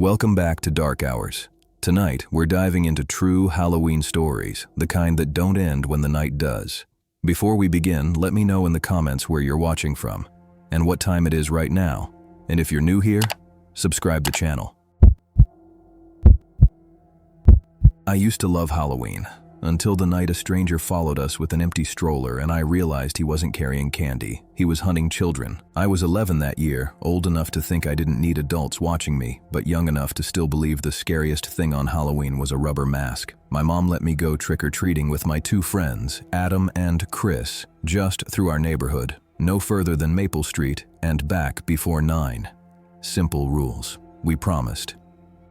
Welcome back to Dark Hours. Tonight, we're diving into true Halloween stories, the kind that don't end when the night does. Before we begin, let me know in the comments where you're watching from, and what time it is right now. And if you're new here, subscribe the channel. I used to love Halloween, until the night a stranger followed us with an empty stroller and I realized he wasn't carrying candy. He was hunting children. I was 11 that year, old enough to think I didn't need adults watching me, but young enough to still believe the scariest thing on Halloween was a rubber mask. My mom let me go trick-or-treating with my two friends, Adam and Chris, just through our neighborhood, no further than Maple Street, and back before 9. Simple rules. We promised.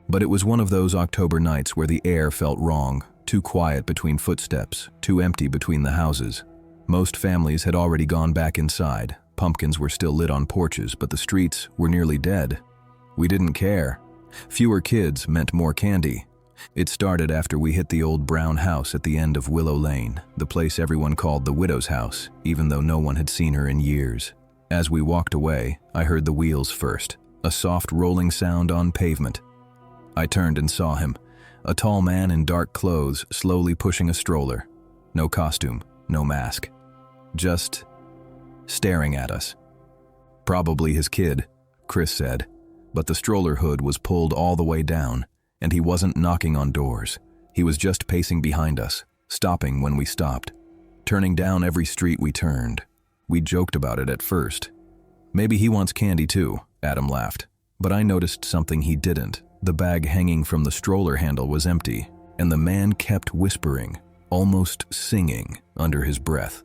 But it was one of those October nights where the air felt wrong. Too quiet between footsteps, too empty between the houses. Most families had already gone back inside. Pumpkins were still lit on porches, but the streets were nearly dead. We didn't care. Fewer kids meant more candy. It started after we hit the old brown house at the end of Willow Lane, the place everyone called the widow's house, even though no one had seen her in years. As we walked away, I heard the wheels first, a soft rolling sound on pavement. I turned and saw him. A tall man in dark clothes, slowly pushing a stroller. No costume, no mask. Just staring at us. Probably his kid, Chris said, but the stroller hood was pulled all the way down, and he wasn't knocking on doors. He was just pacing behind us, stopping when we stopped, turning down every street we turned. We joked about it at first. Maybe he wants candy too, Adam laughed, but I noticed something he didn't. The bag hanging from the stroller handle was empty, and the man kept whispering, almost singing, under his breath.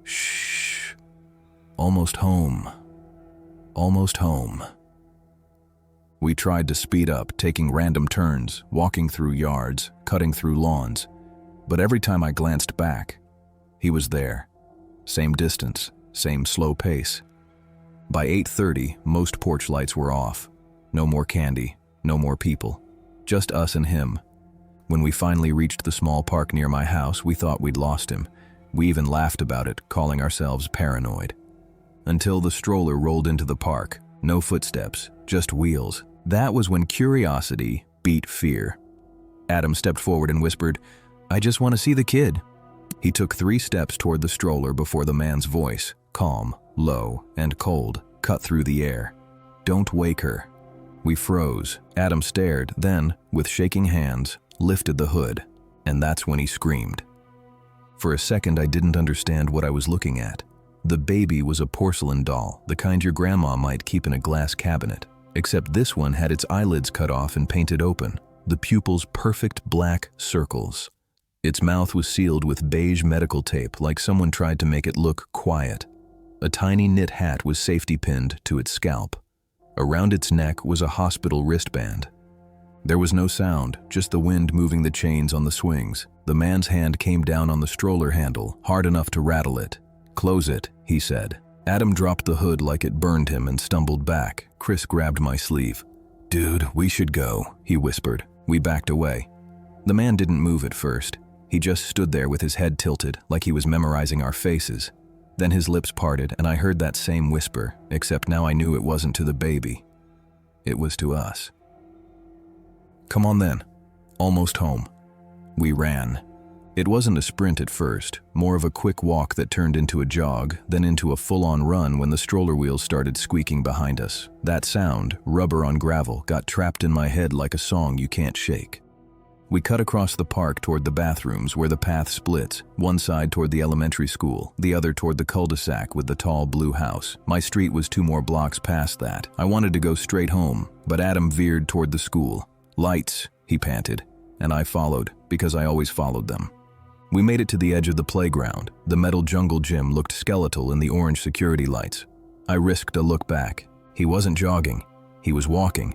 Shh. Almost home. Almost home. We tried to speed up, taking random turns, walking through yards, cutting through lawns. But every time I glanced back, he was there. Same distance, same slow pace. By 8:30, most porch lights were off. No more candy. No more people, just us and him. When we finally reached the small park near my house, we thought we'd lost him. We even laughed about it, calling ourselves paranoid. Until the stroller rolled into the park. No footsteps, just wheels. That was when curiosity beat fear. Adam stepped forward and whispered, "I just want to see the kid." He took 3 steps toward the stroller before the man's voice, calm, low, and cold, cut through the air. "Don't wake her." We froze. Adam stared, then, with shaking hands, lifted the hood, and that's when he screamed. For a second, I didn't understand what I was looking at. The baby was a porcelain doll, the kind your grandma might keep in a glass cabinet, except this one had its eyelids cut off and painted open, the pupils perfect black circles. Its mouth was sealed with beige medical tape, like someone tried to make it look quiet. A tiny knit hat was safety pinned to its scalp. Around its neck was a hospital wristband. There was no sound, just the wind moving the chains on the swings. The man's hand came down on the stroller handle, hard enough to rattle it. "Close it," he said. Adam dropped the hood like it burned him and stumbled back. Chris grabbed my sleeve. "Dude, we should go," he whispered. We backed away. The man didn't move at first. He just stood there with his head tilted, like he was memorizing our faces. Then his lips parted, and I heard that same whisper, except now I knew it wasn't to the baby. It was to us. "Come on then." Almost home. We ran. It wasn't a sprint at first, more of a quick walk that turned into a jog, then into a full-on run when the stroller wheels started squeaking behind us. That sound, rubber on gravel, got trapped in my head like a song you can't shake. We cut across the park toward the bathrooms where the path splits, one side toward the elementary school, the other toward the cul-de-sac with the tall blue house. My street was 2 more blocks past that. I wanted to go straight home, but Adam veered toward the school. "Lights," he panted, and I followed, because I always followed them. We made it to the edge of the playground. The metal jungle gym looked skeletal in the orange security lights. I risked a look back. He wasn't jogging. He was walking,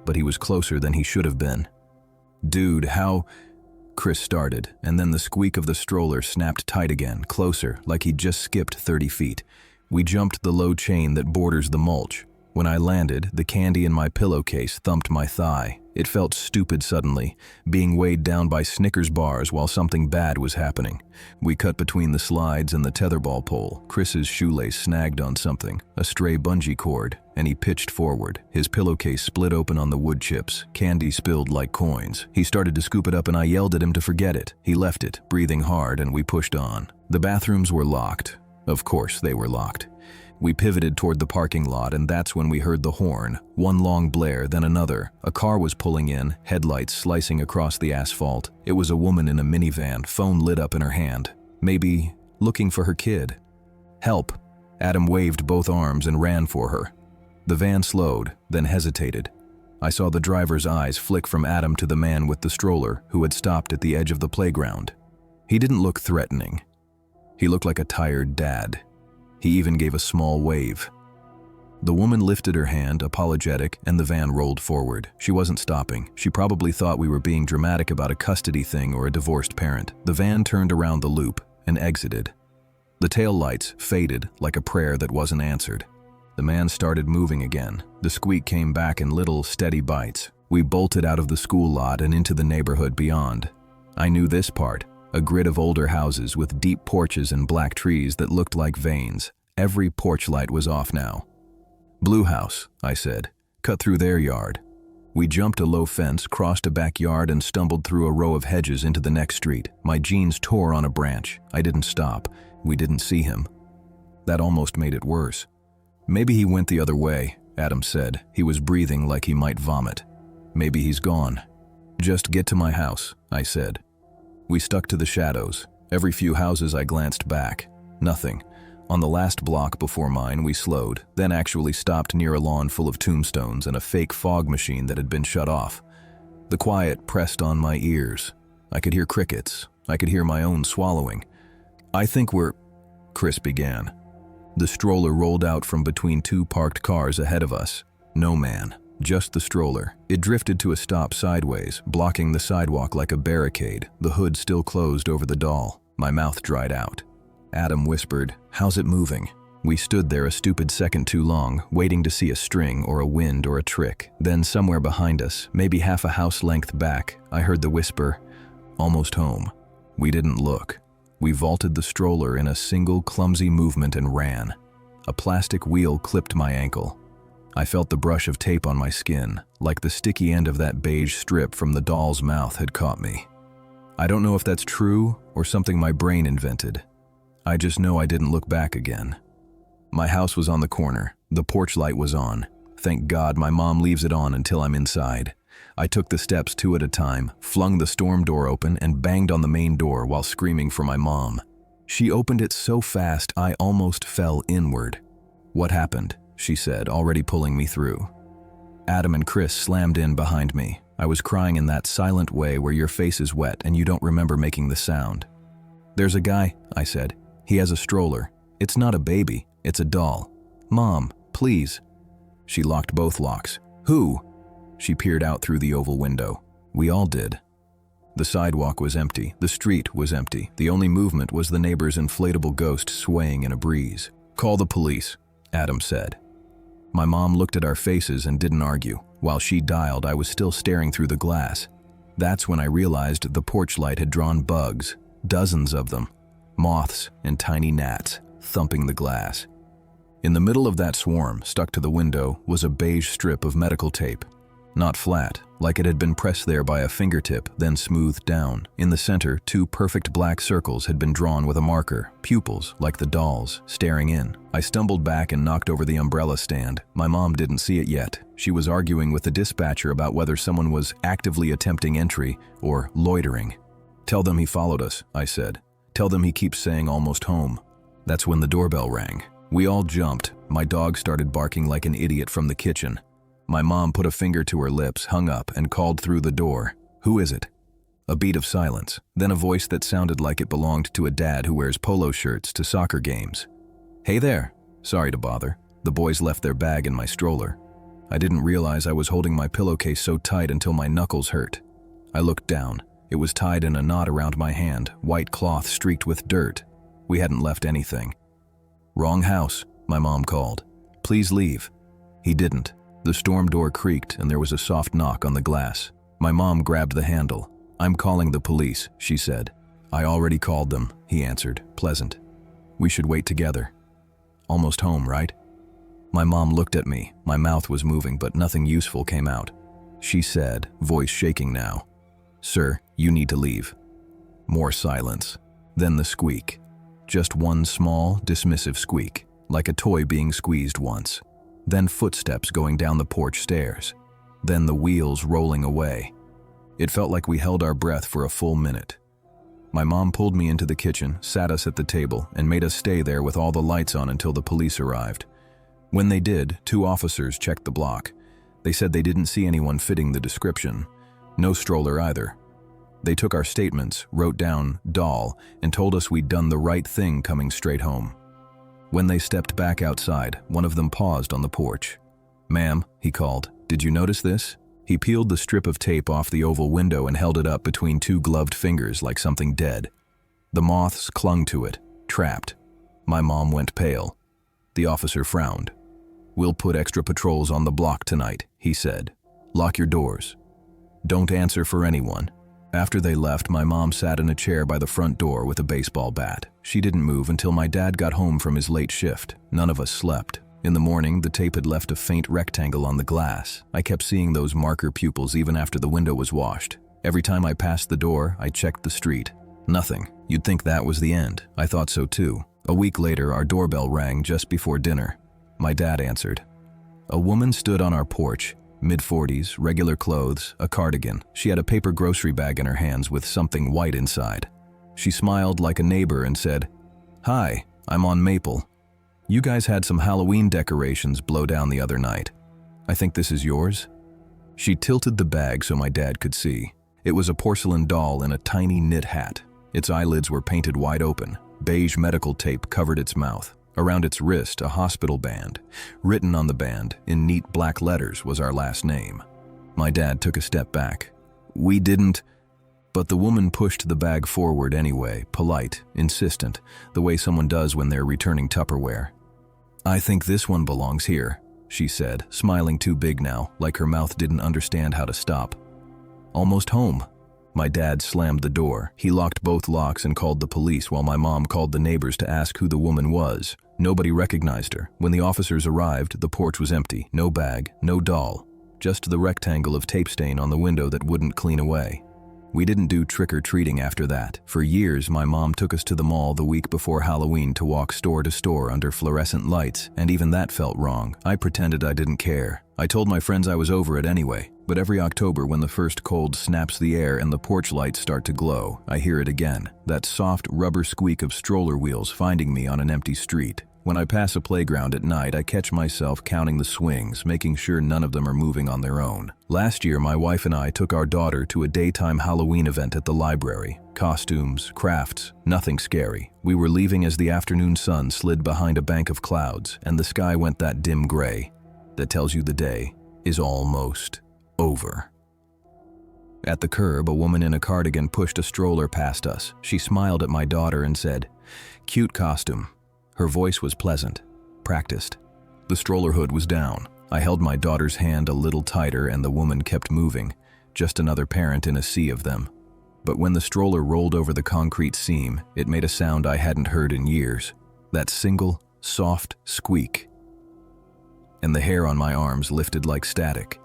but he was closer than he should have been. "Dude, how—" Chris started, and then the squeak of the stroller snapped tight again, closer, like he'd just skipped 30 feet. We jumped the low chain that borders the mulch. When I landed, the candy in my pillowcase thumped my thigh. It felt stupid suddenly, being weighed down by Snickers bars while something bad was happening. We cut between the slides and the tetherball pole. Chris's shoelace snagged on something, a stray bungee cord, and he pitched forward. His pillowcase split open on the wood chips. Candy spilled like coins. He started to scoop it up and I yelled at him to forget it. He left it, breathing hard, and we pushed on. The bathrooms were locked. Of course they were locked. We pivoted toward the parking lot, and that's when we heard the horn. One long blare, then another. A car was pulling in, headlights slicing across the asphalt. It was a woman in a minivan, phone lit up in her hand. Maybe looking for her kid. Help! Adam waved both arms and ran for her. The van slowed, then hesitated. I saw the driver's eyes flick from Adam to the man with the stroller, who had stopped at the edge of the playground. He didn't look threatening. He looked like a tired dad. He even gave a small wave. The woman lifted her hand, apologetic, and the van rolled forward. She wasn't stopping. She probably thought we were being dramatic about a custody thing or a divorced parent. The van turned around the loop and exited. The tail lights faded like a prayer that wasn't answered. The man started moving again. The squeak came back in little, steady bites. We bolted out of the school lot and into the neighborhood beyond. I knew this part. A grid of older houses with deep porches and black trees that looked like veins. Every porch light was off now. "Blue house," I said. "Cut through their yard." We jumped a low fence, crossed a backyard, and stumbled through a row of hedges into the next street. My jeans tore on a branch. I didn't stop. We didn't see him. That almost made it worse. "Maybe he went the other way," Adam said. He was breathing like he might vomit. "Maybe he's gone." "Just get to my house," I said. We stuck to the shadows. Every few houses I glanced back. Nothing. On the last block before mine, we slowed, then actually stopped near a lawn full of tombstones and a fake fog machine that had been shut off. The quiet pressed on my ears. I could hear crickets. I could hear my own swallowing. "I think we're—" Chris began. The stroller rolled out from between two parked cars ahead of us. No man. Just the stroller. It drifted to a stop sideways, blocking the sidewalk like a barricade, the hood still closed over the doll. My mouth dried out. Adam whispered, "How's it moving?" We stood there a stupid second too long, waiting to see a string or a wind or a trick. Then somewhere behind us, maybe half a house length back, I heard the whisper, "Almost home." We didn't look. We vaulted the stroller in a single clumsy movement and ran. A plastic wheel clipped my ankle. I felt the brush of tape on my skin, like the sticky end of that beige strip from the doll's mouth had caught me. I don't know if that's true or something my brain invented. I just know I didn't look back again. My house was on the corner. The porch light was on. Thank God my mom leaves it on until I'm inside. I took the steps two at a time, flung the storm door open, and banged on the main door while screaming for my mom. She opened it so fast I almost fell inward. "What happened?" she said, already pulling me through. Adam and Chris slammed in behind me. I was crying in that silent way where your face is wet and you don't remember making the sound. "There's a guy," I said. "He has a stroller. It's not a baby, it's a doll. Mom, please." She locked both locks. "Who?" She peered out through the oval window. We all did. The sidewalk was empty. The street was empty. The only movement was the neighbor's inflatable ghost swaying in a breeze. "Call the police," Adam said. My mom looked at our faces and didn't argue. While she dialed, I was still staring through the glass. That's when I realized the porch light had drawn bugs, dozens of them, moths and tiny gnats, thumping the glass. In the middle of that swarm, stuck to the window, was a beige strip of medical tape. Not flat, like it had been pressed there by a fingertip, then smoothed down. In the center, two perfect black circles had been drawn with a marker, pupils, like the doll's, staring in. I stumbled back and knocked over the umbrella stand. My mom didn't see it yet. She was arguing with the dispatcher about whether someone was actively attempting entry or loitering. "Tell them he followed us," I said. "Tell them he keeps saying almost home." That's when the doorbell rang. We all jumped. My dog started barking like an idiot from the kitchen. My mom put a finger to her lips, hung up, and called through the door. "Who is it?" A beat of silence, then a voice that sounded like it belonged to a dad who wears polo shirts to soccer games. "Hey there. Sorry to bother." The boys left their bag in my stroller. I didn't realize I was holding my pillowcase so tight until my knuckles hurt. I looked down. It was tied in a knot around my hand, white cloth streaked with dirt. We hadn't left anything. "Wrong house," my mom called. "Please leave." He didn't. The storm door creaked and there was a soft knock on the glass. My mom grabbed the handle. "I'm calling the police," she said. "I already called them," he answered, pleasant. "We should wait together. Almost home, right?" My mom looked at me. My mouth was moving, but nothing useful came out. She said, voice shaking now, "Sir, you need to leave." More silence. Then the squeak. Just one small, dismissive squeak, like a toy being squeezed once. Then footsteps going down the porch stairs. Then the wheels rolling away. It felt like we held our breath for a full minute. My mom pulled me into the kitchen, sat us at the table, and made us stay there with all the lights on until the police arrived. When they did, 2 officers checked the block. They said they didn't see anyone fitting the description. No stroller either. They took our statements, wrote down "doll," and told us we'd done the right thing coming straight home. When they stepped back outside, one of them paused on the porch. "Ma'am," he called, "did you notice this?" He peeled the strip of tape off the oval window and held it up between 2 gloved fingers like something dead. The moths clung to it, trapped. My mom went pale. The officer frowned. "We'll put extra patrols on the block tonight," he said. "Lock your doors. Don't answer for anyone." After they left, my mom sat in a chair by the front door with a baseball bat. She didn't move until my dad got home from his late shift. None of us slept. In the morning, the tape had left a faint rectangle on the glass. I kept seeing those marker pupils even after the window was washed. Every time I passed the door, I checked the street. Nothing. You'd think that was the end. I thought so too. A week later, our doorbell rang just before dinner. My dad answered. A woman stood on our porch, mid-40s, regular clothes, a cardigan. She had a paper grocery bag in her hands with something white inside. She smiled like a neighbor and said, "Hi, I'm on Maple. You guys had some Halloween decorations blow down the other night. I think this is yours?" She tilted the bag so my dad could see. It was a porcelain doll in a tiny knit hat. Its eyelids were painted wide open. Beige medical tape covered its mouth. Around its wrist, a hospital band. Written on the band, in neat black letters, was our last name. My dad took a step back. "We didn't..." But the woman pushed the bag forward anyway, polite, insistent, the way someone does when they're returning Tupperware. "I think this one belongs here," she said, smiling too big now, like her mouth didn't understand how to stop. "Almost home." My dad slammed the door. He locked both locks and called the police while my mom called the neighbors to ask who the woman was. Nobody recognized her. When the officers arrived, the porch was empty. No bag, no doll. Just the rectangle of tape stain on the window that wouldn't clean away. We didn't do trick-or-treating after that. For years, my mom took us to the mall the week before Halloween to walk store to store under fluorescent lights, and even that felt wrong. I pretended I didn't care. I told my friends I was over it anyway. But every October, when the first cold snaps the air and the porch lights start to glow, I hear it again. That soft rubber squeak of stroller wheels finding me on an empty street. When I pass a playground at night, I catch myself counting the swings, making sure none of them are moving on their own. Last year, my wife and I took our daughter to a daytime Halloween event at the library. Costumes, crafts, nothing scary. We were leaving as the afternoon sun slid behind a bank of clouds, and the sky went that dim gray that tells you the day is almost over. At the curb, a woman in a cardigan pushed a stroller past us. She smiled at my daughter and said, "Cute costume." Her voice was pleasant, practiced. The stroller hood was down. I held my daughter's hand a little tighter and the woman kept moving, just another parent in a sea of them. But when the stroller rolled over the concrete seam, it made a sound I hadn't heard in years. That single, soft squeak. And the hair on my arms lifted like static.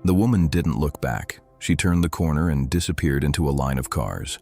The woman didn't look back. She turned the corner and disappeared into a line of cars.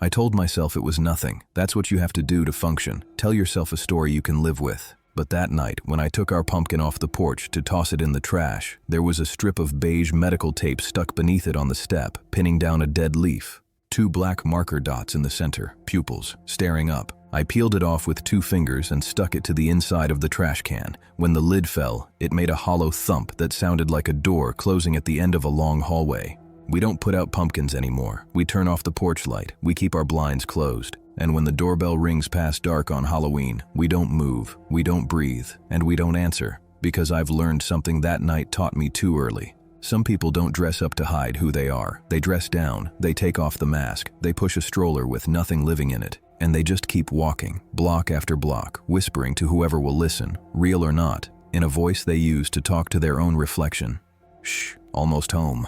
I told myself it was nothing. That's what you have to do to function. Tell yourself a story you can live with. But that night, when I took our pumpkin off the porch to toss it in the trash, there was a strip of beige medical tape stuck beneath it on the step, pinning down a dead leaf. 2 black marker dots in the center, pupils, staring up. I peeled it off with 2 fingers and stuck it to the inside of the trash can. When the lid fell, it made a hollow thump that sounded like a door closing at the end of a long hallway. We don't put out pumpkins anymore. We turn off the porch light. We keep our blinds closed. And when the doorbell rings past dark on Halloween, we don't move, we don't breathe, and we don't answer. Because I've learned something that night taught me too early. Some people don't dress up to hide who they are. They dress down, they take off the mask, they push a stroller with nothing living in it, and they just keep walking, block after block, whispering to whoever will listen, real or not. in a voice they used to talk to their own reflection. Shh, almost home.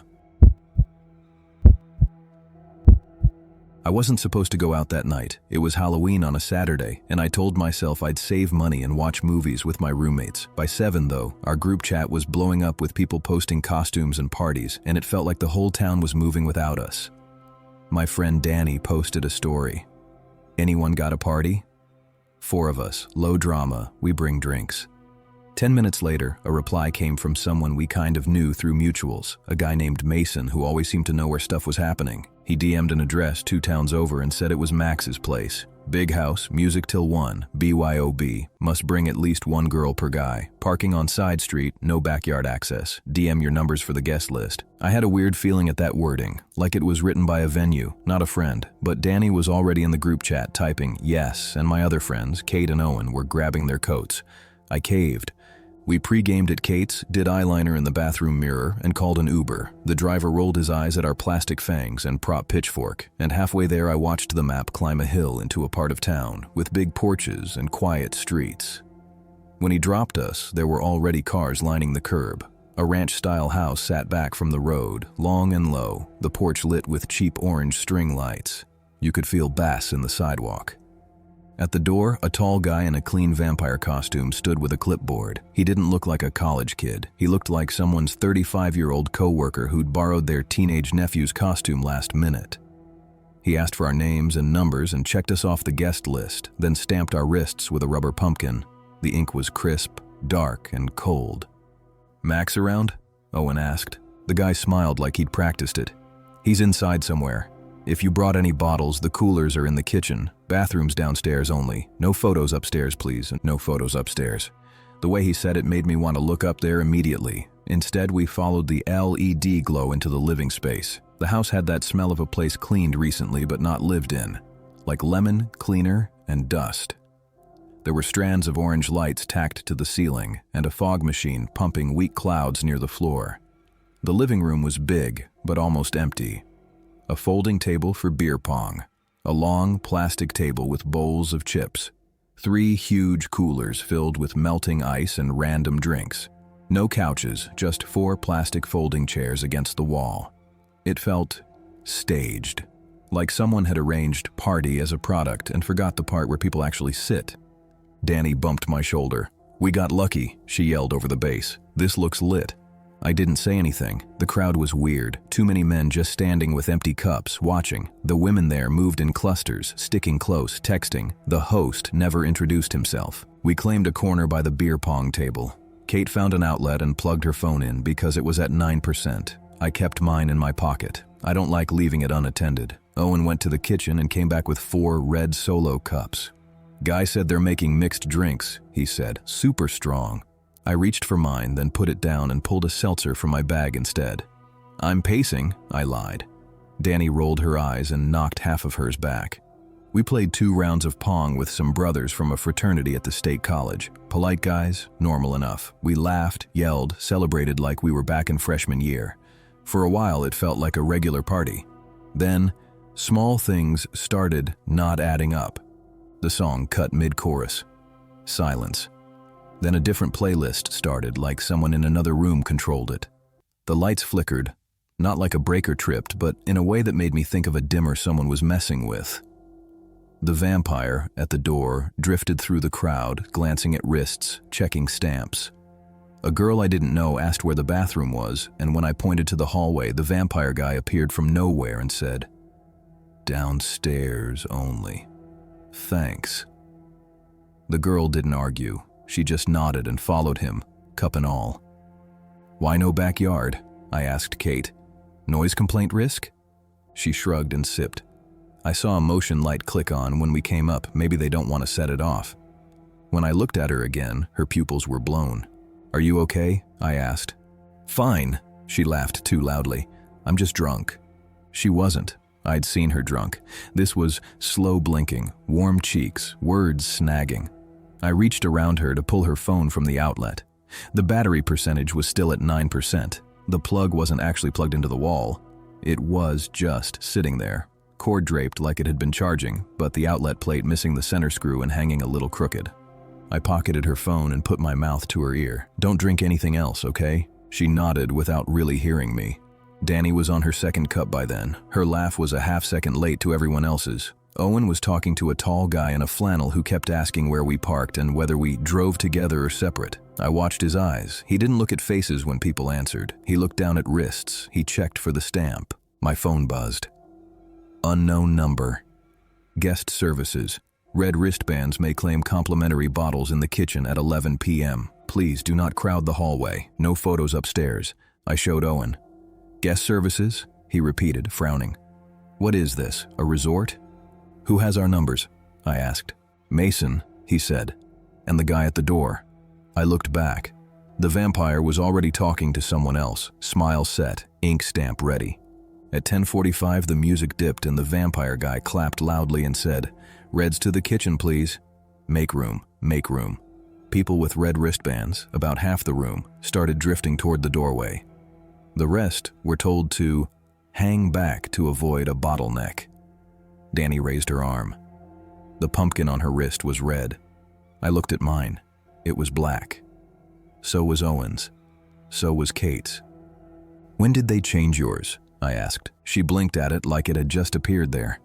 I wasn't supposed to go out that night. It was Halloween on a Saturday, and I told myself I'd save money and watch movies with my roommates. By 7, though, our group chat was blowing up with people posting costumes and parties, and it felt like the whole town was moving without us. My friend Danny posted a story. Anyone got a party? 4 of us, low drama, we bring drinks. 10 minutes later, a reply came from someone we kind of knew through mutuals, a guy named Mason who always seemed to know where stuff was happening. He DM'd an address 2 towns over and said it was Max's place. Big house, music till 1, BYOB, must bring at least 1 girl per guy. Parking on side street, no backyard access. DM your numbers for the guest list. I had a weird feeling at that wording, like it was written by a venue, not a friend. But Danny was already in the group chat typing yes, and my other friends, Kate and Owen, were grabbing their coats. I caved. We pre-gamed at Kate's, did eyeliner in the bathroom mirror, and called an Uber. The driver rolled his eyes at our plastic fangs and prop pitchfork, and halfway there I watched the map climb a hill into a part of town with big porches and quiet streets. When he dropped us, there were already cars lining the curb. A ranch-style house sat back from the road, long and low, the porch lit with cheap orange string lights. You could feel bass in the sidewalk. At the door, a tall guy in a clean vampire costume stood with a clipboard. He didn't look like a college kid. He looked like someone's 35-year-old co-worker who'd borrowed their teenage nephew's costume last minute. He asked for our names and numbers and checked us off the guest list, then stamped our wrists with a rubber pumpkin. The ink was crisp, dark, and cold. "Max around?" Owen asked. The guy smiled like he'd practiced it. "He's inside somewhere. If you brought any bottles, the coolers are in the kitchen. Bathrooms downstairs only. No photos upstairs, please. No photos upstairs." The way he said it made me want to look up there immediately. Instead, we followed the LED glow into the living space. The house had that smell of a place cleaned recently but not lived in. Like lemon, cleaner, and dust. There were strands of orange lights tacked to the ceiling, and a fog machine pumping weak clouds near the floor. The living room was big, but almost empty. A folding table for beer pong. A long plastic table with bowls of chips. 3 huge coolers filled with melting ice and random drinks. No couches, just 4 plastic folding chairs against the wall. It felt staged, like someone had arranged party as a product and forgot the part where people actually sit. Danny bumped my shoulder. "We got lucky," she yelled over the bass. "This looks lit." I didn't say anything. The crowd was weird. Too many men just standing with empty cups, watching. The women there moved in clusters, sticking close, texting. The host never introduced himself. We claimed a corner by the beer pong table. Kate found an outlet and plugged her phone in because it was at 9%. I kept mine in my pocket. I don't like leaving it unattended. Owen went to the kitchen and came back with 4 red Solo cups. "Guy said they're making mixed drinks," he said. "Super strong." I reached for mine, then put it down and pulled a seltzer from my bag instead. "I'm pacing," I lied. Danny rolled her eyes and knocked half of hers back. We played 2 rounds of pong with some brothers from a fraternity at the state college. Polite guys, normal enough. We laughed, yelled, celebrated like we were back in freshman year. For a while it felt like a regular party. Then, small things started not adding up. The song cut mid-chorus. Silence. Then a different playlist started, like someone in another room controlled it. The lights flickered, not like a breaker tripped, but in a way that made me think of a dimmer someone was messing with. The vampire, at the door, drifted through the crowd, glancing at wrists, checking stamps. A girl I didn't know asked where the bathroom was, and when I pointed to the hallway, the vampire guy appeared from nowhere and said, "Downstairs only. Thanks." The girl didn't argue. She just nodded and followed him, cup and all. "Why no backyard?" I asked Kate. "Noise complaint risk?" She shrugged and sipped. I saw a motion light click on when we came up. Maybe they don't want to set it off. When I looked at her again, her pupils were blown. "Are you okay?" I asked. "Fine," she laughed too loudly. "I'm just drunk." She wasn't. I'd seen her drunk. This was slow blinking, warm cheeks, words snagging. I reached around her to pull her phone from the outlet. The battery percentage was still at 9%. The plug wasn't actually plugged into the wall. It was just sitting there, cord draped like it had been charging, but the outlet plate missing the center screw and hanging a little crooked. I pocketed her phone and put my mouth to her ear. Don't drink anything else, okay? She nodded without really hearing me. Danny was on her second cup by then. Her laugh was a half-second late to everyone else's. Owen was talking to a tall guy in a flannel who kept asking where we parked and whether we drove together or separate. I watched his eyes. He didn't look at faces when people answered. He looked down at wrists. He checked for the stamp. My phone buzzed. Unknown number. Guest services. Red wristbands may claim complimentary bottles in the kitchen at 11 p.m. Please do not crowd the hallway. No photos upstairs. I showed Owen. Guest services? He repeated, frowning. What is this, a resort? Who has our numbers? I asked. Mason, he said. And the guy at the door. I looked back. The vampire was already talking to someone else, smile set, ink stamp ready. At 10:45 the music dipped and the vampire guy clapped loudly and said, Reds to the kitchen, please. Make room, make room. People with red wristbands, about half the room, started drifting toward the doorway. The rest were told to hang back to avoid a bottleneck. Danny raised her arm. The pumpkin on her wrist was red. I looked at mine. It was black. So was Owen's. So was Kate's. When did they change yours? I asked. She blinked at it like it had just appeared there.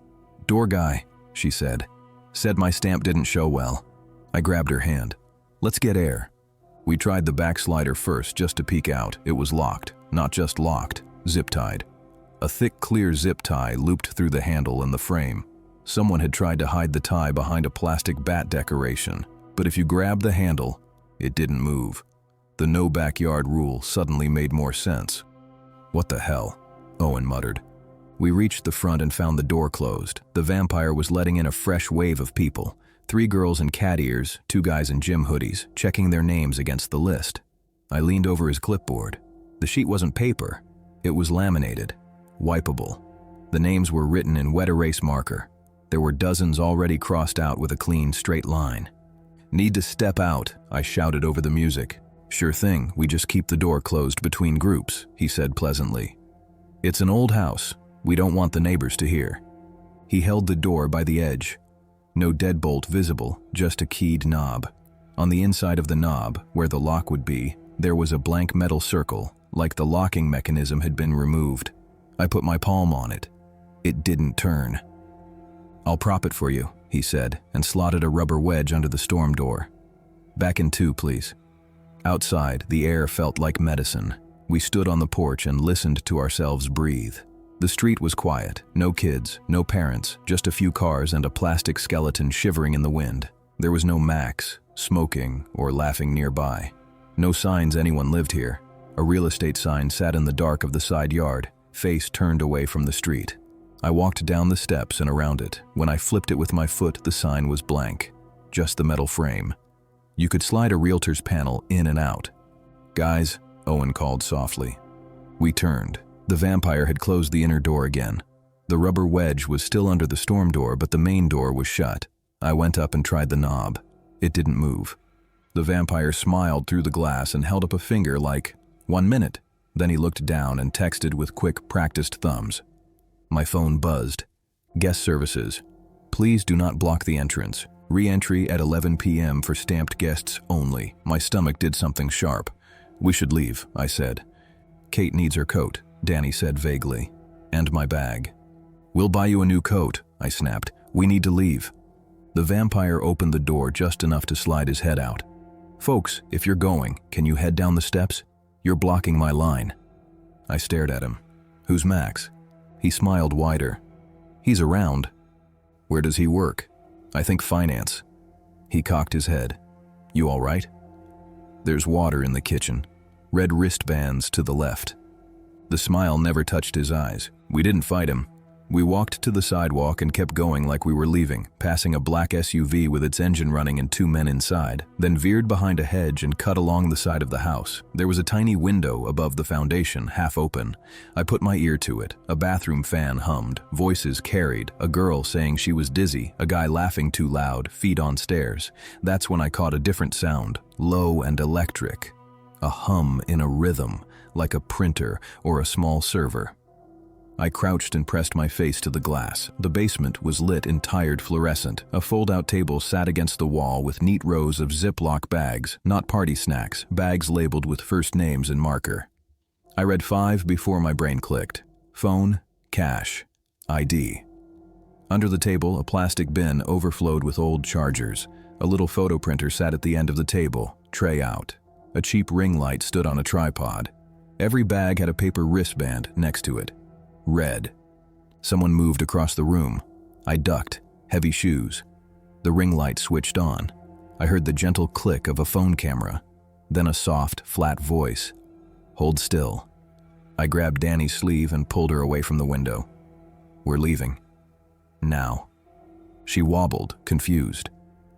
Door guy, she said. Said my stamp didn't show well. I grabbed her hand. Let's get air. We tried the back slider first just to peek out. It was locked. Not just locked, zip-tied. A thick, clear zip tie looped through the handle and the frame. Someone had tried to hide the tie behind a plastic bat decoration, but if you grabbed the handle, it didn't move. The no backyard rule suddenly made more sense. What the hell? Owen muttered. We reached the front and found the door closed. The vampire was letting in a fresh wave of people. 3 girls in cat ears, 2 guys in gym hoodies, checking their names against the list. I leaned over his clipboard. The sheet wasn't paper. It was laminated, wipeable. The names were written in wet erase marker. There were dozens already crossed out with a clean, straight line. Need to step out, I shouted over the music. Sure thing, we just keep the door closed between groups, he said pleasantly. It's an old house. We don't want the neighbors to hear. He held the door by the edge. No deadbolt visible, just a keyed knob. On the inside of the knob, where the lock would be, there was a blank metal circle, like the locking mechanism had been removed. I put my palm on it. It didn't turn. I'll prop it for you, he said, and slotted a rubber wedge under the storm door. Back in 2, please. Outside, the air felt like medicine. We stood on the porch and listened to ourselves breathe. The street was quiet. No kids, no parents, just a few cars and a plastic skeleton shivering in the wind. There was no Max, smoking, or laughing nearby. No signs anyone lived here. A real estate sign sat in the dark of the side yard, face turned away from the street. I walked down the steps and around it. When I flipped it with my foot, the sign was blank. Just the metal frame. You could slide a realtor's panel in and out. Guys, Owen called softly. We turned. The vampire had closed the inner door again. The rubber wedge was still under the storm door, but the main door was shut. I went up and tried the knob. It didn't move. The vampire smiled through the glass and held up a finger like, 1 minute. Then he looked down and texted with quick, practiced thumbs. My phone buzzed. Guest services. Please do not block the entrance. Re-entry at 11 p.m. for stamped guests only. My stomach did something sharp. We should leave, I said. Kate needs her coat, Danny said vaguely. And my bag. We'll buy you a new coat, I snapped. We need to leave. The vampire opened the door just enough to slide his head out. Folks, if you're going, can you head down the steps? You're blocking my line. I stared at him. Who's Max? He smiled wider. He's around. Where does he work? I think finance. He cocked his head. You all right? There's water in the kitchen. Red wristbands to the left. The smile never touched his eyes. We didn't fight him. We walked to the sidewalk and kept going like we were leaving, passing a black SUV with its engine running and 2 men inside, then veered behind a hedge and cut along the side of the house. There was a tiny window above the foundation, half open. I put my ear to it. A bathroom fan hummed. Voices carried. A girl saying she was dizzy. A guy laughing too loud. Feet on stairs. That's when I caught a different sound. Low and electric. A hum in a rhythm, like a printer or a small server. I crouched and pressed my face to the glass. The basement was lit in tired fluorescent. A fold-out table sat against the wall with neat rows of Ziploc bags, not party snacks, bags labeled with first names in marker. I read 5 before my brain clicked. Phone, cash, ID. Under the table, a plastic bin overflowed with old chargers. A little photo printer sat at the end of the table, tray out. A cheap ring light stood on a tripod. Every bag had a paper wristband next to it. Red. Someone moved across the room. I ducked. Heavy shoes. The ring light switched on. I heard the gentle click of a phone camera. Then a soft, flat voice. Hold still. I grabbed Danny's sleeve and pulled her away from the window. We're leaving. Now. She wobbled, confused.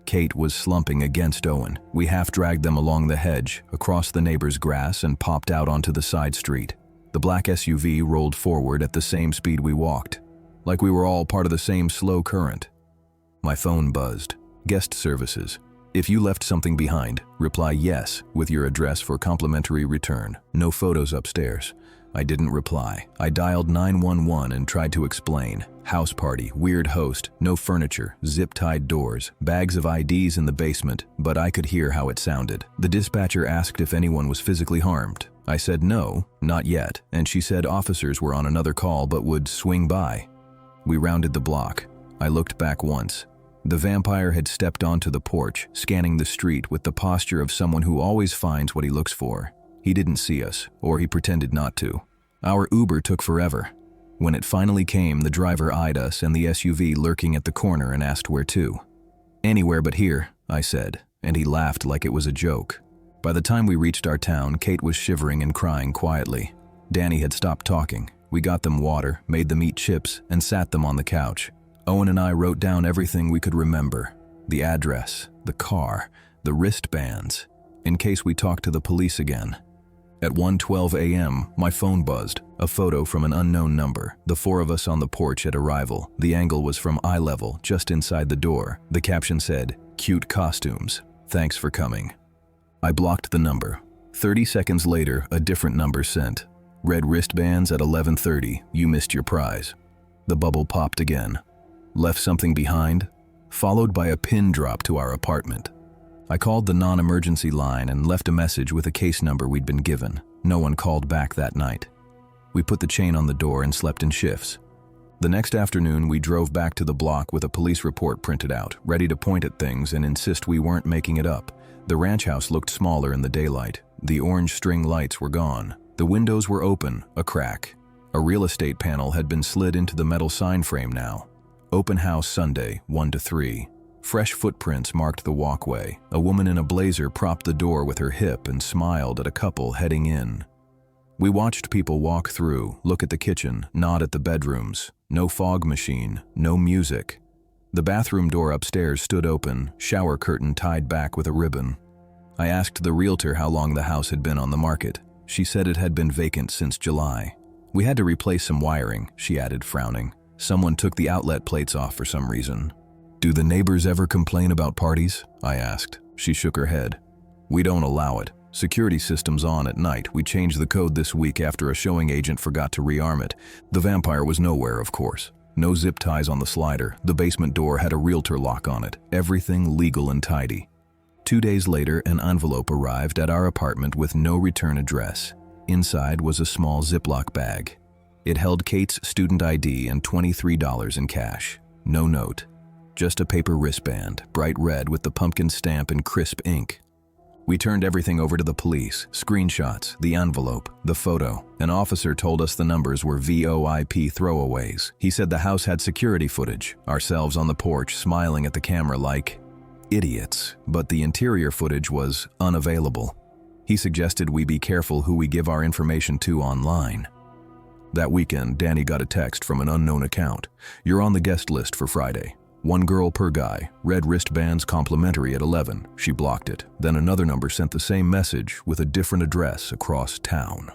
Kate was slumping against Owen. We half-dragged them along the hedge, across the neighbor's grass, and popped out onto the side street. The black SUV rolled forward at the same speed we walked, like we were all part of the same slow current. My phone buzzed. Guest services. If you left something behind, reply yes with your address for complimentary return. No photos upstairs. I didn't reply. I dialed 911 and tried to explain. House party, weird host, no furniture, zip-tied doors, bags of IDs in the basement, but I could hear how it sounded. The dispatcher asked if anyone was physically harmed. I said no, not yet, and she said officers were on another call but would swing by. We rounded the block. I looked back once. The vampire had stepped onto the porch, scanning the street with the posture of someone who always finds what he looks for. He didn't see us, or he pretended not to. Our Uber took forever. When it finally came, the driver eyed us and the SUV lurking at the corner and asked where to. Anywhere but here, I said, and he laughed like it was a joke. By the time we reached our town, Kate was shivering and crying quietly. Danny had stopped talking. We got them water, made them eat chips, and sat them on the couch. Owen and I wrote down everything we could remember. The address, the car, the wristbands, in case we talked to the police again. At 1:12 a.m., my phone buzzed, a photo from an unknown number, the 4 of us on the porch at arrival. The angle was from eye level, just inside the door. The caption said, "Cute costumes. Thanks for coming." I blocked the number. 30 seconds later, a different number sent. "Red wristbands at 11:30. You missed your prize." The bubble popped again. "Left something behind?" Followed by a pin drop to our apartment. I called the non-emergency line and left a message with a case number we'd been given. No one called back that night. We put the chain on the door and slept in shifts. The next afternoon, we drove back to the block with a police report printed out, ready to point at things and insist we weren't making it up. The ranch house looked smaller in the daylight. The orange string lights were gone. The windows were open, a crack. A real estate panel had been slid into the metal sign frame now. Open house Sunday, 1 to 3. Fresh footprints marked the walkway. A woman in a blazer propped the door with her hip and smiled at a couple heading in. We watched people walk through, look at the kitchen, nod at the bedrooms. No fog machine, no music. The bathroom door upstairs stood open, shower curtain tied back with a ribbon. I asked the realtor how long the house had been on the market. She said it had been vacant since July. We had to replace some wiring, she added, frowning. Someone took the outlet plates off for some reason. "Do the neighbors ever complain about parties?" I asked. She shook her head. "We don't allow it. Security system's on at night. We changed the code this week after a showing agent forgot to rearm it. The vampire was nowhere, of course. No zip ties on the slider. The basement door had a realtor lock on it. Everything legal and tidy." 2 days later, an envelope arrived at our apartment with no return address. Inside was a small Ziploc bag. It held Kate's student ID and $23 in cash. No note. Just a paper wristband, bright red with the pumpkin stamp in crisp ink. We turned everything over to the police, screenshots, the envelope, the photo. An officer told us the numbers were VoIP throwaways. He said the house had security footage, ourselves on the porch smiling at the camera like idiots, but the interior footage was unavailable. He suggested we be careful who we give our information to online. That weekend, Danny got a text from an unknown account. "You're on the guest list for Friday. 1 girl per guy. Red wristbands complimentary at 11. She blocked it. Then another number sent the same message with a different address across town.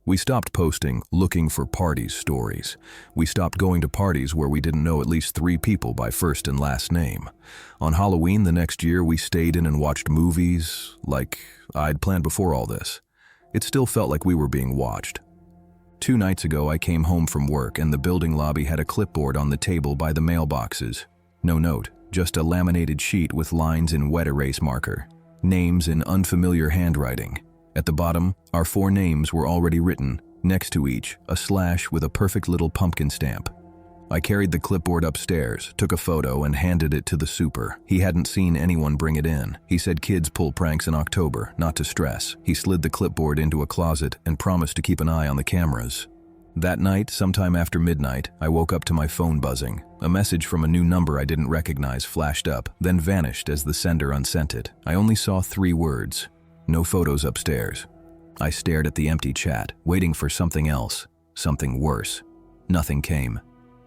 We stopped posting looking for parties stories. We stopped going to parties where we didn't know at least 3 people by first and last name. On Halloween the next year, we stayed in and watched movies like I'd planned before all this. It still felt like we were being watched. 2 nights ago I came home from work and the building lobby had a clipboard on the table by the mailboxes. No note, just a laminated sheet with lines in wet erase marker. Names in unfamiliar handwriting. At the bottom, our 4 names were already written, next to each, a slash with a perfect little pumpkin stamp. I carried the clipboard upstairs, took a photo, and handed it to the super. He hadn't seen anyone bring it in. He said kids pull pranks in October, not to stress. He slid the clipboard into a closet and promised to keep an eye on the cameras. That night, sometime after midnight, I woke up to my phone buzzing. A message from a new number I didn't recognize flashed up, then vanished as the sender unsent it. I only saw 3 words. No photos upstairs. I stared at the empty chat, waiting for something else, something worse. Nothing came.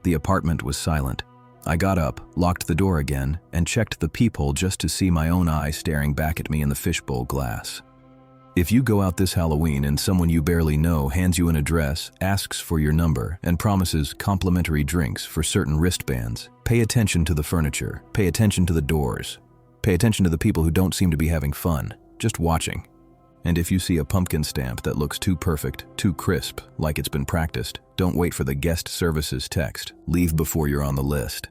The apartment was silent. I got up, locked the door again, and checked the peephole just to see my own eye staring back at me in the fishbowl glass. If you go out this Halloween and someone you barely know hands you an address, asks for your number, and promises complimentary drinks for certain wristbands, pay attention to the furniture, pay attention to the doors, pay attention to the people who don't seem to be having fun, just watching. And if you see a pumpkin stamp that looks too perfect, too crisp, like it's been practiced, don't wait for the guest services text. Leave before you're on the list.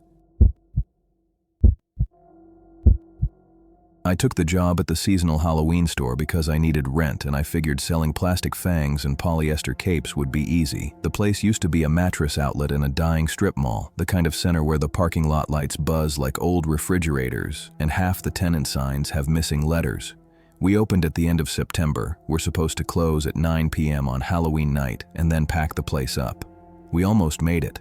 I took the job at the seasonal Halloween store because I needed rent and I figured selling plastic fangs and polyester capes would be easy. The place used to be a mattress outlet in a dying strip mall, the kind of center where the parking lot lights buzz like old refrigerators and half the tenant signs have missing letters. We opened at the end of September. We're supposed to close at 9 p.m. on Halloween night and then pack the place up. We almost made it.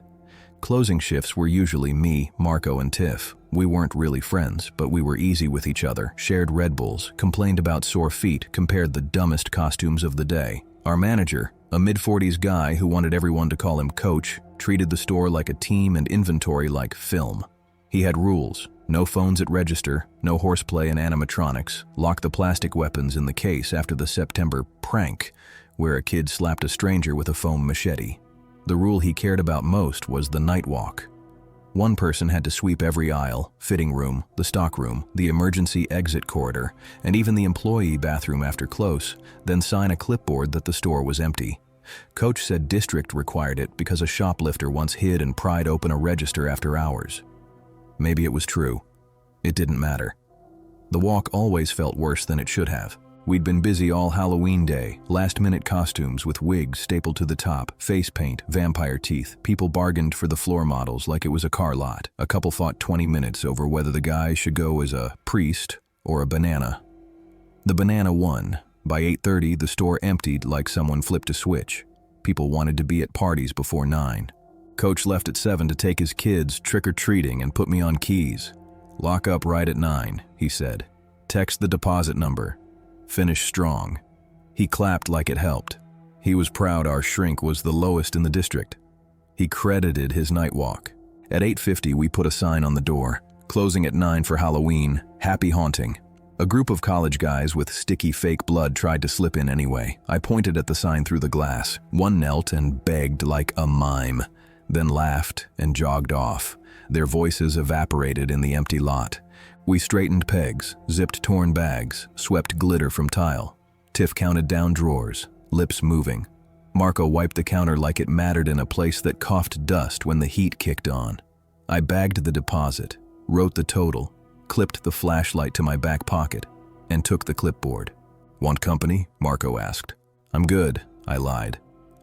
Closing shifts were usually me, Marco, and Tiff. We weren't really friends, but we were easy with each other, shared Red Bulls, complained about sore feet, compared the dumbest costumes of the day. Our manager, a mid-40s guy who wanted everyone to call him Coach, treated the store like a team and inventory like film. He had rules. No phones at register, no horseplay and animatronics, lock the plastic weapons in the case after the September prank, where a kid slapped a stranger with a foam machete. The rule he cared about most was the night walk. One person had to sweep every aisle, fitting room, the stock room, the emergency exit corridor, and even the employee bathroom after close, then sign a clipboard that the store was empty. Coach said district required it because a shoplifter once hid and pried open a register after hours. Maybe it was true. It didn't matter. The walk always felt worse than it should have. We'd been busy all Halloween day, last-minute costumes with wigs stapled to the top, face paint, vampire teeth. People bargained for the floor models like it was a car lot. A couple fought 20 minutes over whether the guy should go as a priest or a banana. The banana won. By 8:30, the store emptied like someone flipped a switch. People wanted to be at parties before 9. Coach left at 7 to take his kids trick-or-treating and put me on keys. Lock up right at 9, he said. Text the deposit number. Finish strong. He clapped like it helped. He was proud our shrink was the lowest in the district. He credited his night walk. At 8:50, we put a sign on the door. Closing at 9 for Halloween, happy haunting. A group of college guys with sticky fake blood tried to slip in anyway. I pointed at the sign through the glass. One knelt and begged like a mime, then laughed and jogged off. Their voices evaporated in the empty lot. We straightened pegs, zipped torn bags, swept glitter from tile. Tiff counted down drawers, lips moving. Marco wiped the counter like it mattered in a place that coughed dust when the heat kicked on. I bagged the deposit, wrote the total, clipped the flashlight to my back pocket, and took the clipboard. Want company? Marco asked. I'm good, I lied.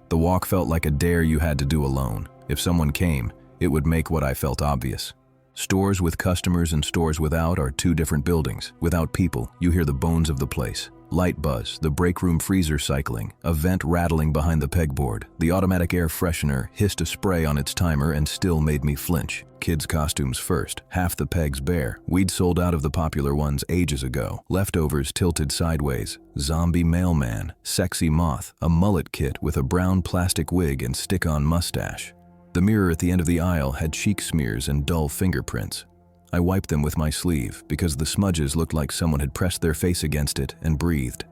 The walk felt like a dare you had to do alone. If someone came, it would make what I felt obvious. Stores with customers and stores without are 2 different buildings. Without people, you hear the bones of the place. Light buzz, the break room freezer cycling, a vent rattling behind the pegboard. The automatic air freshener hissed a spray on its timer and still made me flinch. Kids' costumes first, half the pegs bare. We'd sold out of the popular ones ages ago. Leftovers tilted sideways. Zombie mailman, sexy moth, a mullet kit with a brown plastic wig and stick-on mustache. The mirror at the end of the aisle had cheek smears and dull fingerprints. I wiped them with my sleeve because the smudges looked like someone had pressed their face against it and breathed.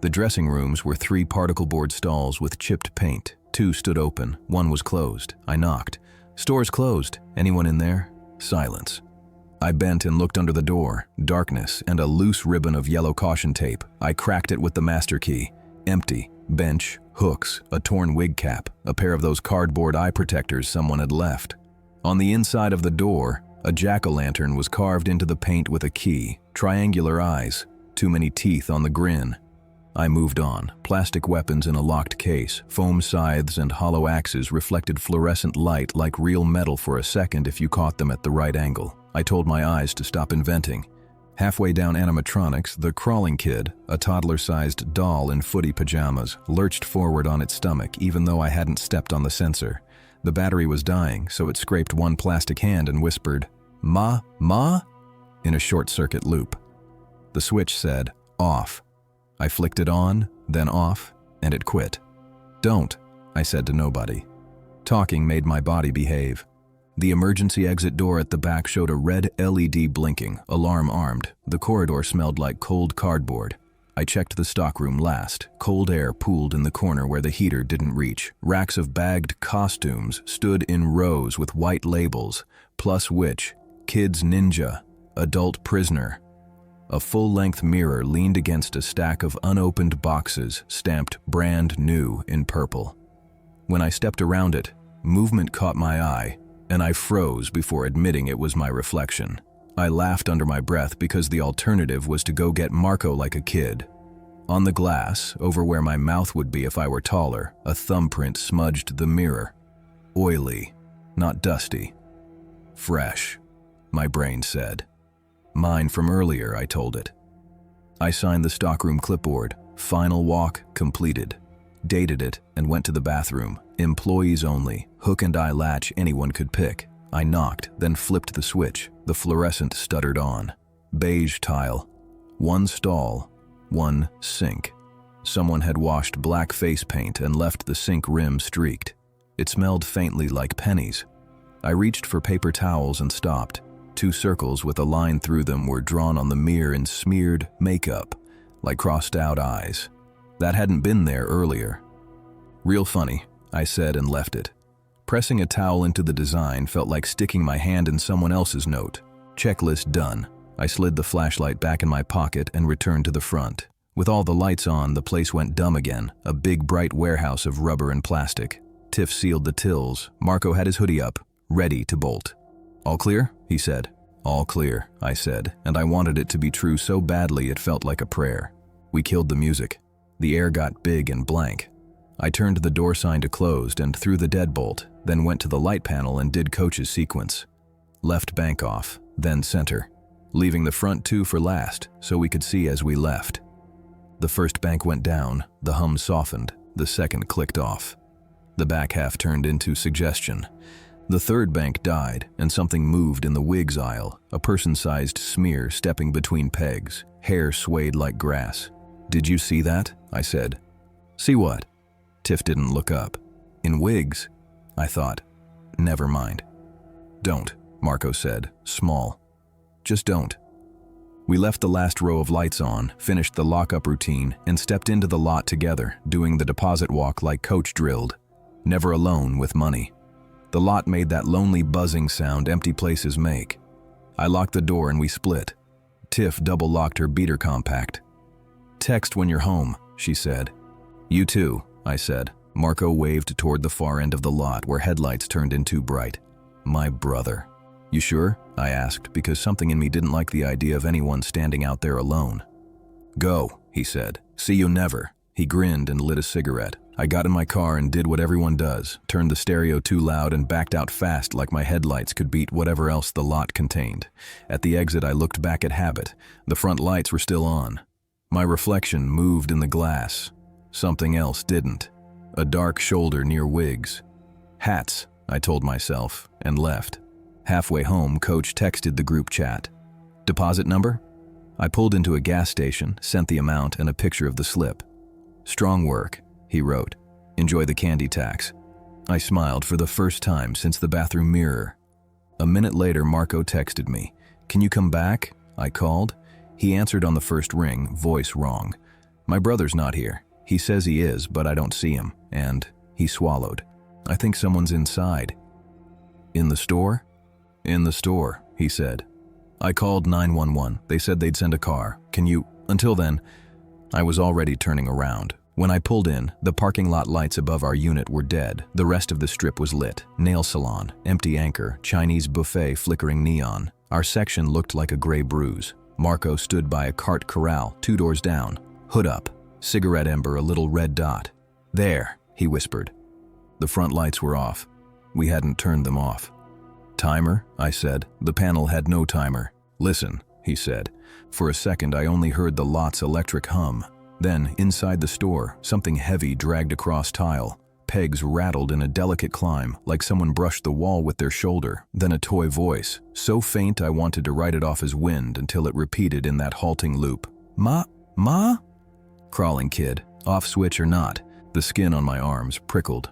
The dressing rooms were 3 particle board stalls with chipped paint. 2 stood open, 1 was closed. I knocked. Store's closed. Anyone in there? Silence. I bent and looked under the door. Darkness and a loose ribbon of yellow caution tape. I cracked it with the master key. Empty. Bench, hooks, a torn wig cap, a pair of those cardboard eye protectors someone had left. On the inside of the door, a jack-o'-lantern was carved into the paint with a key, triangular eyes, too many teeth on the grin. I moved on. Plastic weapons in a locked case, foam scythes and hollow axes reflected fluorescent light like real metal for a second if you caught them at the right angle. I told my eyes to stop inventing. Halfway down animatronics, the crawling kid, a toddler-sized doll in footy pajamas, lurched forward on its stomach even though I hadn't stepped on the sensor. The battery was dying, so it scraped one plastic hand and whispered, "Ma, Ma?" in a short-circuit loop. The switch said, "Off." I flicked it on, then off, and it quit. "Don't," I said to nobody. Talking made my body behave. The emergency exit door at the back showed a red LED blinking, alarm-armed. The corridor smelled like cold cardboard. I checked the stockroom last. Cold air pooled in the corner where the heater didn't reach. Racks of bagged costumes stood in rows with white labels, plus witch, kids ninja, adult prisoner. A full-length mirror leaned against a stack of unopened boxes stamped brand new in purple. When I stepped around it, movement caught my eye, and I froze before admitting it was my reflection. I laughed under my breath because the alternative was to go get Marco like a kid. On the glass, over where my mouth would be if I were taller, a thumbprint smudged the mirror. Oily, not dusty. Fresh, my brain said. Mine from earlier, I told it. I signed the stockroom clipboard. Final walk completed. Dated it and went to the bathroom. Employees only. Hook and eye latch anyone could pick. I knocked, then flipped the switch. The fluorescent stuttered on. Beige tile. One stall. One sink. Someone had washed black face paint and left the sink rim streaked. It smelled faintly like pennies. I reached for paper towels and stopped. 2 circles with a line through them were drawn on the mirror in smeared makeup, like crossed-out eyes. That hadn't been there earlier. "Real funny," I said and left it. Pressing a towel into the design felt like sticking my hand in someone else's note. Checklist done. I slid the flashlight back in my pocket and returned to the front. With all the lights on, the place went dumb again, a big bright warehouse of rubber and plastic. Tiff sealed the tills. Marco had his hoodie up, ready to bolt. "All clear?" he said. "All clear," I said, and I wanted it to be true so badly it felt like a prayer. We killed the music. The air got big and blank. I turned the door sign to closed and threw the deadbolt, then went to the light panel and did Coach's sequence. Left bank off, then center, leaving the front 2 for last so we could see as we left. The first bank went down, the hum softened, the second clicked off. The back half turned into suggestion. The third bank died, and something moved in the wigs aisle, a person-sized smear stepping between pegs, hair swayed like grass. "Did you see that?" I said. "See what?" Tiff didn't look up. "In wigs?" I thought. "Never mind." "Don't," Marco said, small. "Just don't." We left the last row of lights on, finished the lockup routine, and stepped into the lot together, doing the deposit walk like Coach drilled. Never alone with money. The lot made that lonely buzzing sound empty places make. I locked the door and we split. Tiff double-locked her beater compact. "Text when you're home," she said. "You too," I said. Marco waved toward the far end of the lot where headlights turned in too bright. "My brother." "You sure?" I asked, because something in me didn't like the idea of anyone standing out there alone. "Go," he said. "See you never." He grinned and lit a cigarette. I got in my car and did what everyone does, turned the stereo too loud and backed out fast like my headlights could beat whatever else the lot contained. At the exit I looked back at habit. The front lights were still on. My reflection moved in the glass. Something else didn't. A dark shoulder near wigs. "Hats," I told myself, and left. Halfway home, Coach texted the group chat. "Deposit number?" I pulled into a gas station, sent the amount and a picture of the slip. "Strong work," he wrote. "Enjoy the candy tax." I smiled for the first time since the bathroom mirror. A minute later, Marco texted me. "Can you come back?" I called. He answered on the first ring, voice wrong. "My brother's not here. He says he is, but I don't see him." And he swallowed. "I think someone's inside." "In the store?" "In the store," he said. I called 911. They said they'd send a car. "Can you—" Until then, I was already turning around. When I pulled in, the parking lot lights above our unit were dead. The rest of the strip was lit. Nail salon, empty anchor, Chinese buffet, flickering neon. Our section looked like a gray bruise. Marco stood by a cart corral, 2 doors down. Hood up, cigarette ember, a little red dot. "There," he whispered. The front lights were off. We hadn't turned them off. "Timer?" I said. The panel had no timer. "Listen," he said. For a second I only heard the lot's electric hum. Then, inside the store, something heavy dragged across tile. Pegs rattled in a delicate climb, like someone brushed the wall with their shoulder. Then a toy voice, so faint I wanted to write it off as wind until it repeated in that halting loop. "Ma? Ma?" Crawling kid, off switch or not, the skin on my arms prickled.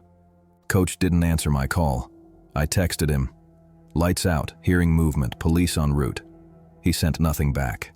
Coach didn't answer my call. I texted him. "Lights out, hearing movement, police en route." He sent nothing back.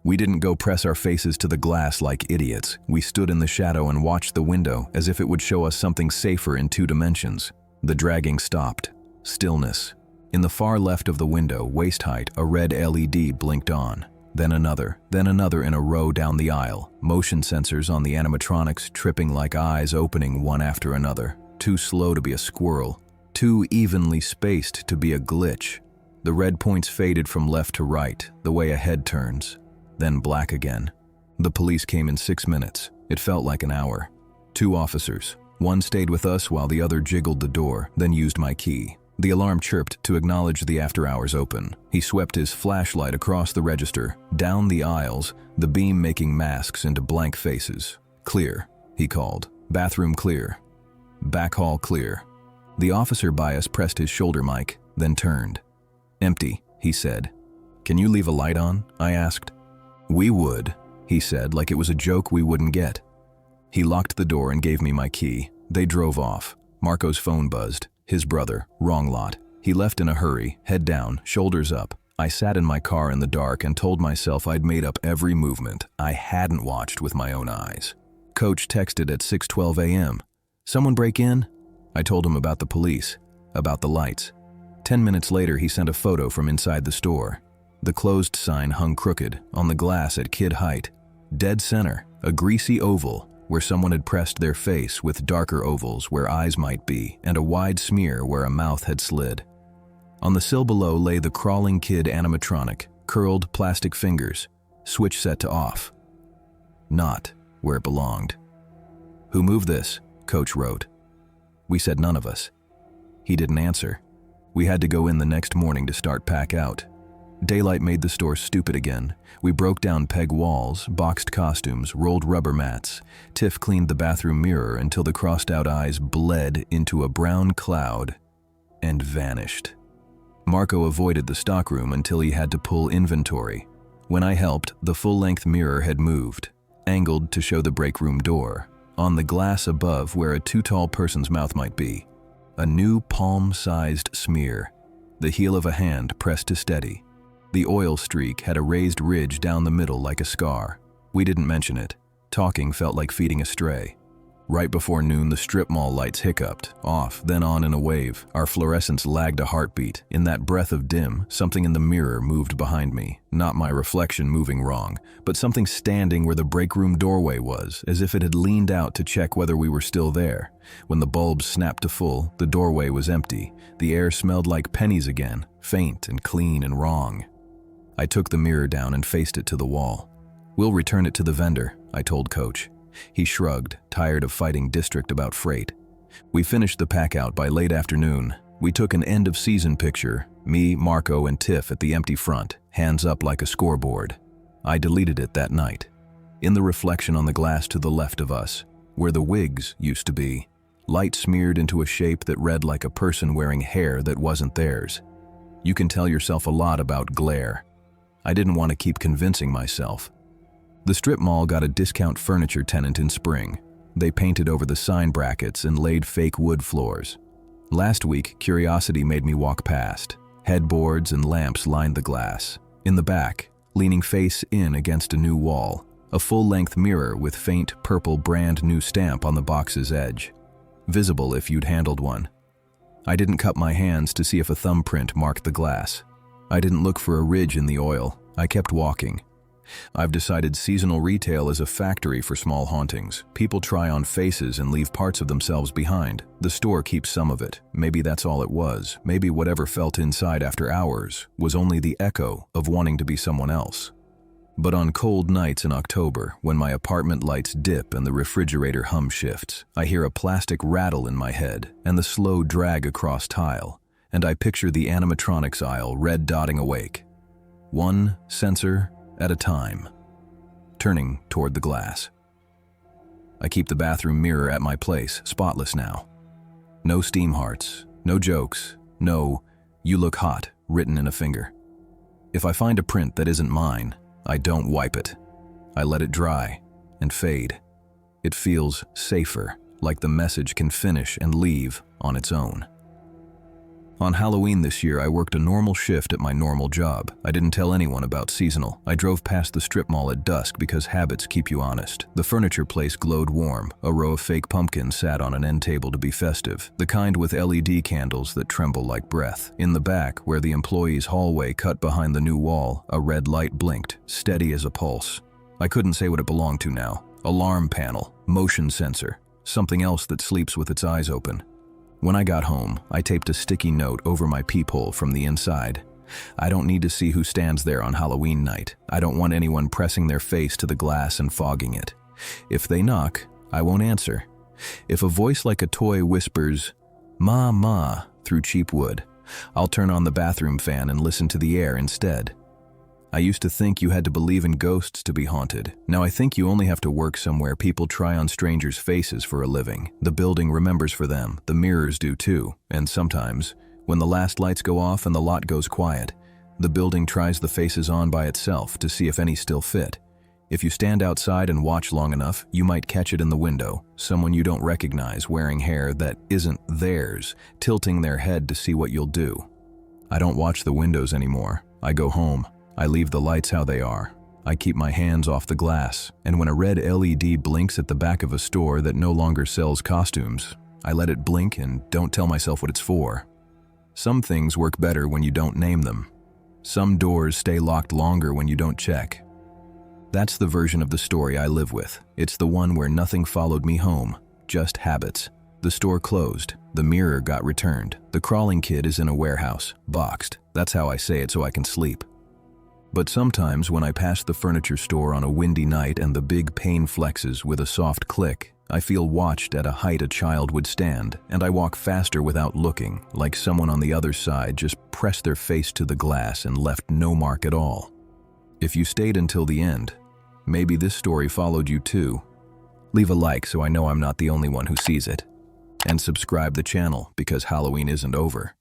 We didn't go press our faces to the glass like idiots. We stood in the shadow and watched the window as if it would show us something safer in 2 dimensions. The dragging stopped. Stillness. In the far left of the window, waist height, a red LED blinked on. Then another in a row down the aisle. Motion sensors on the animatronics tripping like eyes opening one after another. Too slow to be a squirrel. Too evenly spaced to be a glitch. The red points faded from left to right, the way a head turns. Then black again. The police came in 6 minutes. It felt like an hour. 2 officers. One stayed with us while the other jiggled the door, then used my key. The alarm chirped to acknowledge the after-hours open. He swept his flashlight across the register, down the aisles, the beam making masks into blank faces. "Clear," he called. "Bathroom clear. Back hall clear." The officer by us pressed his shoulder mic, then turned. "Empty," he said. "Can you leave a light on?" I asked. "We would," he said, like it was a joke we wouldn't get. He locked the door and gave me my key. They drove off. Marco's phone buzzed. His brother, wrong lot. He left in a hurry, head down, shoulders up. I sat in my car in the dark and told myself I'd made up every movement I hadn't watched with my own eyes. Coach texted at 6:12 a.m. "Someone break in?" I told him about the police, about the lights. 10 minutes later, he sent a photo from inside the store. The closed sign hung crooked, on the glass at kid height. Dead center, a greasy oval, where someone had pressed their face with darker ovals where eyes might be, and a wide smear where a mouth had slid. On the sill below lay the crawling kid animatronic, curled plastic fingers, switch set to off. Not where it belonged. "Who moved this?" Coach wrote. We said none of us. He didn't answer. We had to go in the next morning to start pack out. Daylight made the store stupid again. We broke down peg walls, boxed costumes, rolled rubber mats. Tiff cleaned the bathroom mirror until the crossed-out eyes bled into a brown cloud and vanished. Marco avoided the stockroom until he had to pull inventory. When I helped, the full-length mirror had moved, angled to show the break room door, on the glass above where a too-tall person's mouth might be. A new palm-sized smear, the heel of a hand pressed to steady. The oil streak had a raised ridge down the middle like a scar. We didn't mention it. Talking felt like feeding a stray. Right before noon, the strip mall lights hiccuped, off, then on in a wave. Our fluorescence lagged a heartbeat. In that breath of dim, something in the mirror moved behind me. Not my reflection moving wrong, but something standing where the break room doorway was, as if it had leaned out to check whether we were still there. When the bulbs snapped to full, the doorway was empty. The air smelled like pennies again, faint and clean and wrong. I took the mirror down and faced it to the wall. "We'll return it to the vendor," I told Coach. He shrugged, tired of fighting district about freight. We finished the pack-out by late afternoon. We took an end-of-season picture, me, Marco, and Tiff at the empty front, hands up like a scoreboard. I deleted it that night. In the reflection on the glass to the left of us, where the wigs used to be, light smeared into a shape that read like a person wearing hair that wasn't theirs. You can tell yourself a lot about glare. I didn't want to keep convincing myself. The strip mall got a discount furniture tenant in spring. They painted over the sign brackets and laid fake wood floors. Last week, curiosity made me walk past. Headboards and lamps lined the glass. In the back, leaning face in against a new wall, a full-length mirror with faint purple brand new stamp on the box's edge. Visible if you'd handled one. I didn't cup my hands to see if a thumbprint marked the glass. I didn't look for a ridge in the oil. I kept walking. I've decided seasonal retail is a factory for small hauntings. People try on faces and leave parts of themselves behind. The store keeps some of it. Maybe that's all it was. Maybe whatever felt inside after hours was only the echo of wanting to be someone else. But on cold nights in October, when my apartment lights dip and the refrigerator hum shifts, I hear a plastic rattle in my head and the slow drag across tile, and I picture the animatronics aisle red dotting awake. One sensor at a time, turning toward the glass. I keep the bathroom mirror at my place, spotless now. No steam hearts, no jokes, no "you look hot" written in a finger. If I find a print that isn't mine, I don't wipe it. I let it dry and fade. It feels safer, like the message can finish and leave on its own. On Halloween this year, I worked a normal shift at my normal job. I didn't tell anyone about seasonal. I drove past the strip mall at dusk because habits keep you honest. The furniture place glowed warm. A row of fake pumpkins sat on an end table to be festive, the kind with LED candles that tremble like breath. In the back, where the employees' hallway cut behind the new wall, a red light blinked, steady as a pulse. I couldn't say what it belonged to now. Alarm panel, motion sensor, something else that sleeps with its eyes open. When I got home, I taped a sticky note over my peephole from the inside. I don't need to see who stands there on Halloween night. I don't want anyone pressing their face to the glass and fogging it. If they knock, I won't answer. If a voice like a toy whispers, "Ma, ma," through cheap wood, I'll turn on the bathroom fan and listen to the air instead. I used to think you had to believe in ghosts to be haunted. Now I think you only have to work somewhere people try on strangers' faces for a living. The building remembers for them, the mirrors do too, and sometimes, when the last lights go off and the lot goes quiet, the building tries the faces on by itself to see if any still fit. If you stand outside and watch long enough, you might catch it in the window, someone you don't recognize wearing hair that isn't theirs, tilting their head to see what you'll do. I don't watch the windows anymore. I go home. I leave the lights how they are. I keep my hands off the glass, and when a red LED blinks at the back of a store that no longer sells costumes, I let it blink and don't tell myself what it's for. Some things work better when you don't name them. Some doors stay locked longer when you don't check. That's the version of the story I live with. It's the one where nothing followed me home, just habits. The store closed. The mirror got returned. The crawling kid is in a warehouse, boxed. That's how I say it so I can sleep. But sometimes when I pass the furniture store on a windy night and the big pane flexes with a soft click, I feel watched at a height a child would stand, and I walk faster without looking, like someone on the other side just pressed their face to the glass and left no mark at all. If you stayed until the end, maybe this story followed you too. Leave a like so I know I'm not the only one who sees it. And subscribe the channel because Halloween isn't over.